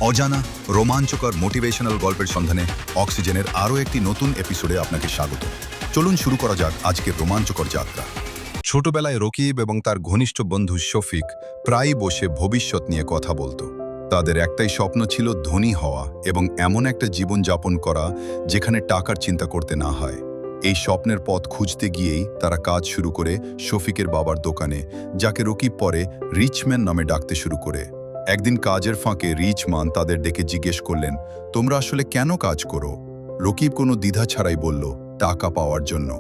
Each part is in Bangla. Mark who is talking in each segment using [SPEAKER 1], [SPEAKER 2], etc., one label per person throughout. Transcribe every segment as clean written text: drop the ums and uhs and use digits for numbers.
[SPEAKER 1] অজানা রোমাঞ্চকর মোটিভেশনাল গল্পের সন্ধানে অক্সিজেনের আরও একটি নতুন এপিসোডে আপনাকে স্বাগত। চলুন শুরু করা যাক আজকের রোমাঞ্চকর যাত্রা। ছোটবেলায় রকিব এবং তার ঘনিষ্ঠ বন্ধু শফিক প্রায়ই বসে ভবিষ্যৎ নিয়ে কথা বলতো। তাদের একটাই স্বপ্ন ছিল ধনী হওয়া এবং এমন একটা জীবন যাপন করা যেখানে টাকার চিন্তা করতে না হয়। এই স্বপ্নের পথ খুঁজতে গিয়েই তারা কাজ শুরু করে শফিকের বাবার দোকানে, যাকে রকিব পরে রিচম্যান নামে ডাকতে শুরু করে। একদিন কাজের ফাঁকে রিচম্যান তাদের ডেকে জিজ্ঞেস করলেন, তোমরা আসলে কেন কাজ করো? রকিব কোনো দ্বিধা ছাড়াই বলল, টাকা পাওয়ার জন্য।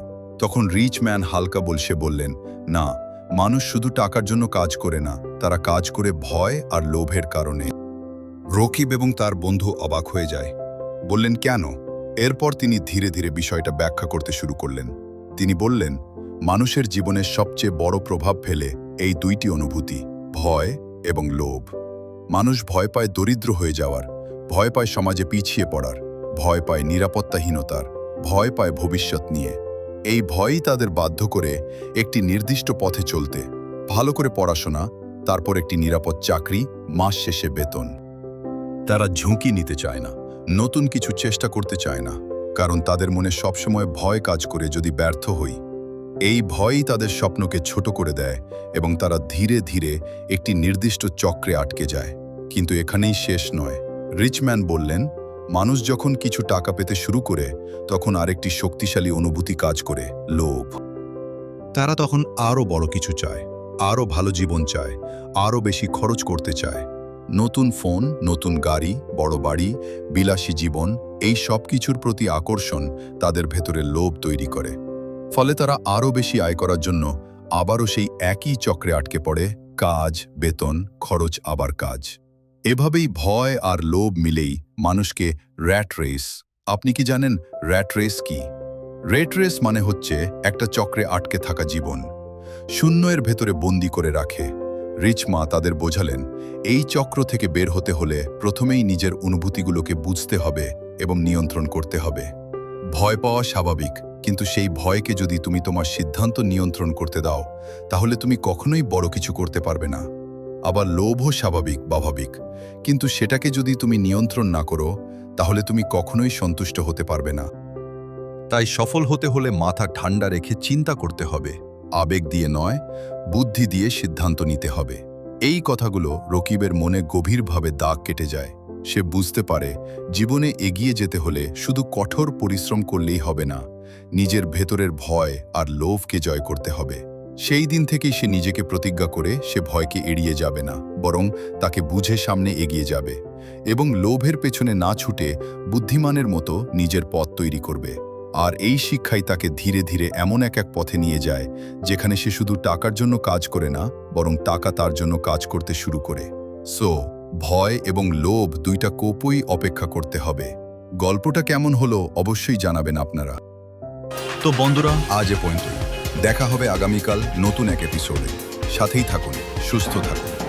[SPEAKER 1] তখন রিচম্যান হালকা বলসে বললেন, না, মানুষ শুধু টাকার জন্য কাজ করে না, তারা কাজ করে ভয় আর লোভের কারণে। রকিব এবং তার বন্ধু অবাক হয়ে যায়, বললেন কেন? এরপর তিনি ধীরে ধীরে বিষয়টা ব্যাখ্যা করতে শুরু করলেন। তিনি বললেন, মানুষের জীবনের সবচেয়ে বড় প্রভাব ফেলে এই দুইটি অনুভূতি, ভয় এবং লোভ। মানুষ ভয় পায় দরিদ্র হয়ে যাওয়ার, ভয় পায় সমাজে পিছিয়ে পড়ার, ভয় পায় নিরাপত্তাহীনতার, ভয় পায় ভবিষ্যৎ নিয়ে। এই ভয়ই তাদের বাধ্য করে একটি নির্দিষ্ট পথে চলতে, ভালো করে পড়াশোনা, তারপর একটি নিরাপদ চাকরি, মাস শেষে বেতন। তারা ঝুঁকি নিতে চায় না, নতুন কিছু চেষ্টা করতে চায় না, কারণ তাদের মনে সবসময় ভয় কাজ করে যদি ব্যর্থ হই। এই ভয়ই তাদের স্বপ্নকে ছোট করে দেয় এবং তারা ধীরে ধীরে একটি নির্দিষ্ট চক্রে আটকে যায়। কিন্তু এখানেই শেষ নয়। রিচম্যান বললেন, মানুষ যখন কিছু টাকা পেতে শুরু করে তখন আরেকটি শক্তিশালী অনুভূতি কাজ করে, লোভ। তারা তখন আরও বড় কিছু চায়, আরও ভালো জীবন চায়, আরও বেশি খরচ করতে চায়। নতুন ফোন, নতুন গাড়ি, বড় বাড়ি, বিলাসী জীবন, এই সব কিছুর প্রতি আকর্ষণ তাদের ভেতরে লোভ তৈরি করে। ফলে তারা আরও বেশি আয় করার জন্য আবারও সেই একই চক্রে আটকে পড়ে, কাজ, বেতন, খরচ, আবার কাজ। এভাবেই ভয় আর লোভ মিলেই মানুষকে র্যাট রেস। আপনি কি জানেন র্যাট রেস কি? র্যাট রেস মানে হচ্ছে একটা চক্রে আটকে থাকা জীবন, শূন্য এর ভেতরে বন্দি করে রাখে। রিচমা তাদের বোঝালেন, এই চক্র থেকে বের হতে হলে প্রথমেই নিজের অনুভূতিগুলোকে বুঝতে হবে এবং নিয়ন্ত্রণ করতে হবে। ভয় পাওয়া স্বাভাবিক, কিন্তু সেই ভয়কে যদি তুমি তোমার সিদ্ধান্ত নিয়ন্ত্রণ করতে দাও, তাহলে তুমি কখনোই বড় কিছু করতে পারবে না। আবার লোভও স্বাভাবিক, কিন্তু সেটাকে যদি তুমি নিয়ন্ত্রণ না করো, তাহলে তুমি কখনোই সন্তুষ্ট হতে পারবে না। তাই সফল হতে হলে মাথা ঠান্ডা রেখে চিন্তা করতে হবে, আবেগ দিয়ে নয়, বুদ্ধি দিয়ে সিদ্ধান্ত নিতে হবে। এই কথাগুলো রকিবের মনে গভীরভাবে দাগ কেটে যায়। সে বুঝতে পারে, জীবনে এগিয়ে যেতে হলে শুধু কঠোর পরিশ্রম করলেই হবে না, নিজের ভেতরের ভয় আর লোভকে জয় করতে হবে। সেই দিন থেকেই সে নিজেকে প্রতিজ্ঞা করে সে ভয়কে এড়িয়ে যাবে না, বরং তাকে বুঝে সামনে এগিয়ে যাবে এবং লোভের পেছনে না ছুটে বুদ্ধিমানের মতো নিজের পথ তৈরি করবে। আর এই শিক্ষাই তাকে ধীরে ধীরে এমন এক পথে নিয়ে যায় যেখানে সে শুধু টাকার জন্য কাজ করে না, বরং টাকা তার জন্য কাজ করতে শুরু করে। ভয় এবং লোভ দুইটা কোপই অপেক্ষা করতে হবে। গল্পটা কেমন হলো অবশ্যই জানাবেন আপনারা। তো বন্ধুরা, আজ এ পর্যন্ত। দেখা হবে আগামীকাল নতুন এক এপিসোডে। সাথেই থাকুন, সুস্থ থাকুন।